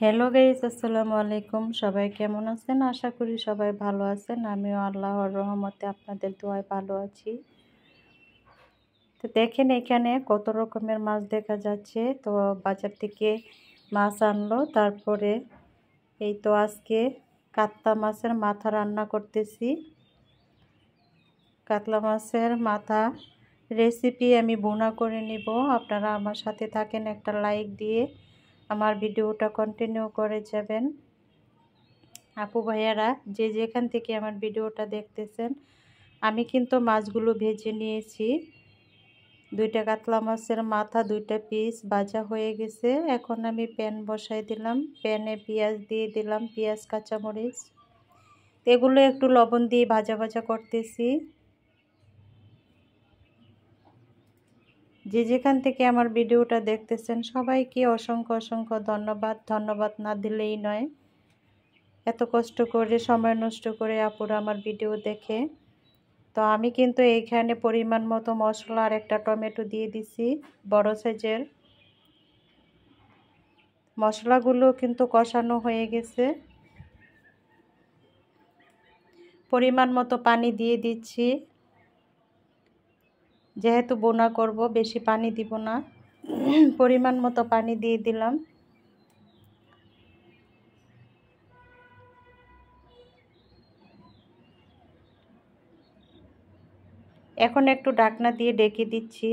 Hello guys, আসসালামু আলাইকুম। সবাই কেমন আছেন? আশা করি সবাই ভালো আছেন। আমিও আল্লাহর রহমতে আপনাদের দোয়ায় ভালো আছি। তো দেখেন এখানে কত রকমের মাছ দেখা যাচ্ছে। তো বাজার থেকে মাছ আনলো, তারপরে এই তো আজকে কাতলা মাছের মাথা রান্না করতেছি। কাতলা মাছের মাথা রেসিপি আমি বোনা করে নিব। আপনারা আমার সাথে থাকেন, একটা লাইক দিয়ে আমার ভিডিওটা কন্টিনিউ করে যাবেন। আপু ভাইয়ারা যে যেখান থেকে আমার ভিডিওটা দেখতেছেন, আমি কিন্তু মাছগুলো ভেজে নিয়েছি। দুইটা কাতলা মাছের মাথা, দুইটা পিস ভাজা হয়ে গেছে। এখন আমি প্যান বসাই দিলাম। প্যানে পেঁয়াজ দিয়ে দিলাম, পেঁয়াজ কাঁচামরিচ, এগুলো একটু লবণ দিয়ে ভাজা ভাজা করতেছি। যে যেখান থেকে আমার ভিডিওটা দেখতেছেন সবাইকে অসংখ্য অসংখ্য ধন্যবাদ। ধন্যবাদ না দিলেই নয়, এত কষ্ট করে সময় নষ্ট করে আপুরা আমার ভিডিও দেখে। তো আমি কিন্তু এইখানে পরিমাণ মতো মশলা আর একটা টমেটো দিয়ে দিছি বড় সাইজের। মশলাগুলো কিন্তু কষানো হয়ে গেছে। পরিমাণ মতো পানি দিয়ে দিচ্ছি, যেহেতু বোনা করব বেশি পানি দিব না। পরিমাণ মতো পানি দিয়ে দিলাম। এখন একটু ঢাকনা দিয়ে ঢেকে দিচ্ছি।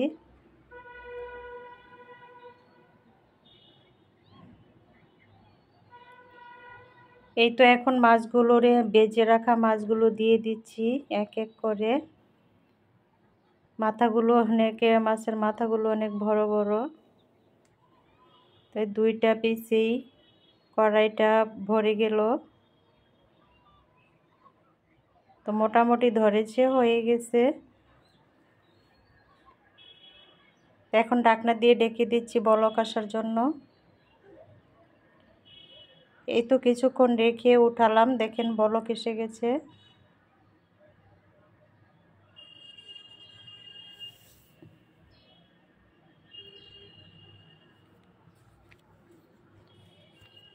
এই তো এখন মাছগুলোরে বেজে রাখা মাছগুলো দিয়ে দিচ্ছি এক এক করে। মাথাগুলো মাছের মাথাগুলো অনেক বড় বড়, তাই দুইটা পিসেই কড়াইটা ভরে গেল। তো মোটামুটি ধরেছে, হয়ে গেছে। এখন ঢাকনা দিয়ে ঢেকে দিচ্ছি বলক আসার জন্য। এই তো কিছুক্ষণ রেখে উঠালাম, দেখেন বলক এসে গেছে।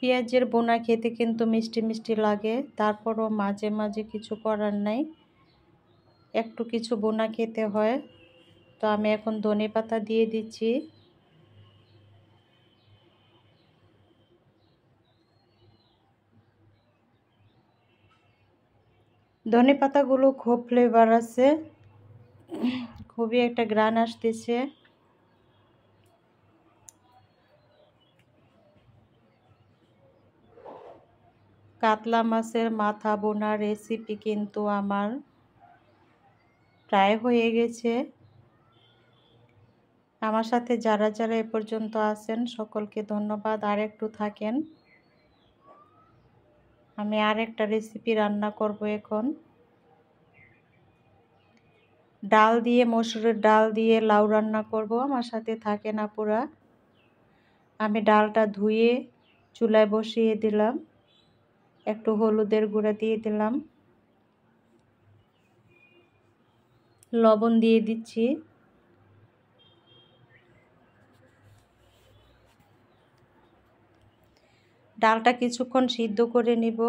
পেঁয়াজের বোনা খেতে কিন্তু মিষ্টি মিষ্টি লাগে, তারপরও মাঝে মাঝে কিছু করার নাই, একটু কিছু বোনা খেতে হয়। তো আমি এখন ধনেপাতা দিয়ে দিচ্ছি। ধনেপাতাগুলো খুব ফ্লেভার আছে, খুবই একটা গ্রান আসতেছে। কাতলা মাছের মাথা বোনা রেসিপি কিন্তু আমার প্রায় হয়ে গেছে। আমার সাথে যারা যারা এ পর্যন্ত আছেন সকলকে ধন্যবাদ। আর একটু থাকেন, আমি আর একটা রেসিপি রান্না করব এখন। ডাল দিয়ে, মসুরের ডাল দিয়ে লাউ রান্না করব। আমার সাথে থাকেন আপুরা। আমি ডালটা ধুয়ে চুলায় বসিয়ে দিলাম, একটু হলুদের গুঁড়া দিয়ে দিলাম, লবণ দিয়ে দিচ্ছি। ডালটা কিছুক্ষণ সিদ্ধ করে নিব।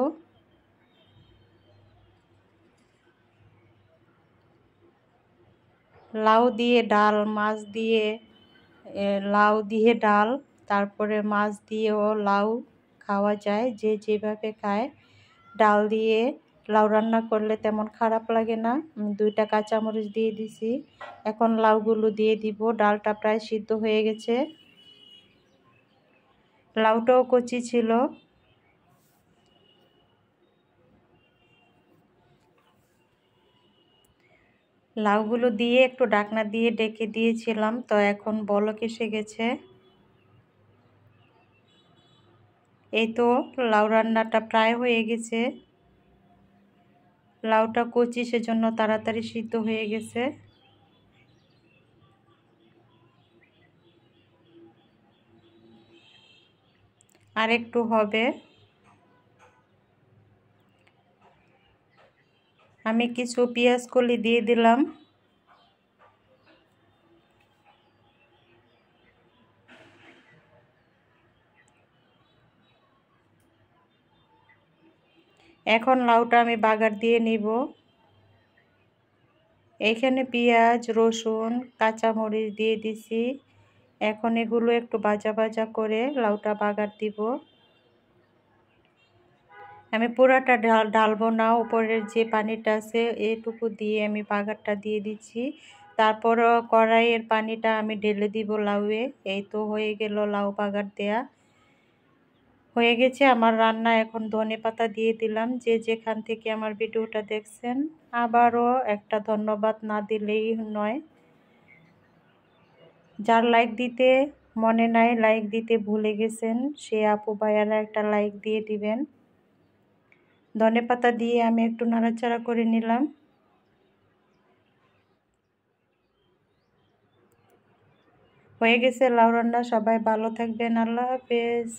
লাউ দিয়ে ডাল, মাছ দিয়ে লাউ দিয়ে ডাল, তারপরে মাছ দিয়েও লাউ খাওয়া যায়, যে যেভাবে খায়। ডাল দিয়ে লাউ রান্না করলে তেমন খারাপ লাগে না। আমি দুইটা কাঁচামরিচ দিয়ে দিছি। এখন লাউগুলো দিয়ে দিব। ডালটা প্রায় সিদ্ধ হয়ে গেছে, লাউটাও কচি ছিল। লাউগুলো দিয়ে একটু ঢাকনা দিয়ে ঢেকে দিয়েছিলাম, তো এখন বলক এসে গেছে। এই তো লাউ রান্নাটা প্রায় হয়ে গেছে। লাউটা কচি, সেজন্য তাড়াতাড়ি সিদ্ধ হয়ে গেছে। আর একটু হবে। আমি কিছু পেঁয়াজ কলি দিয়ে দিলাম। এখন লাউটা আমি বাগার দিয়ে নিব। এইখানে পেঁয়াজ, রসুন, কাঁচামরিচ দিয়ে দিছি। এখন এগুলো একটু ভাজা ভাজা করে লাউটা বাগার দিব। আমি পুরাটা ঢালবো না, উপরের যে পানিটা আছে এটুকু দিয়ে আমি বাগারটা দিয়ে দিচ্ছি। তারপর কড়াইয়ের পানিটা আমি ঢেলে দিব লাউয়ে। এই তো হয়ে গেল লাউ বাগার দেয়া হয়ে গেছে আমার রান্না। এখন ধনেপাতা দিয়ে দিলাম। যে যেখান থেকে আমার ভিডিওটা দেখছেন আবারও একটা ধন্যবাদ না দিলেই নয়। যার লাইক দিতে মনে নাই, লাইক দিতে ভুলে গেছেন, সে আপু ভাইয়ারা একটা লাইক দিয়ে দিবেন। ধনেপাতা দিয়ে আমি একটু নাড়াচাড়া করে নিলাম। হয়ে গেছে লাউ রান্না। সবাই ভালো থাকবেন। আল্লাহ হাফেজ।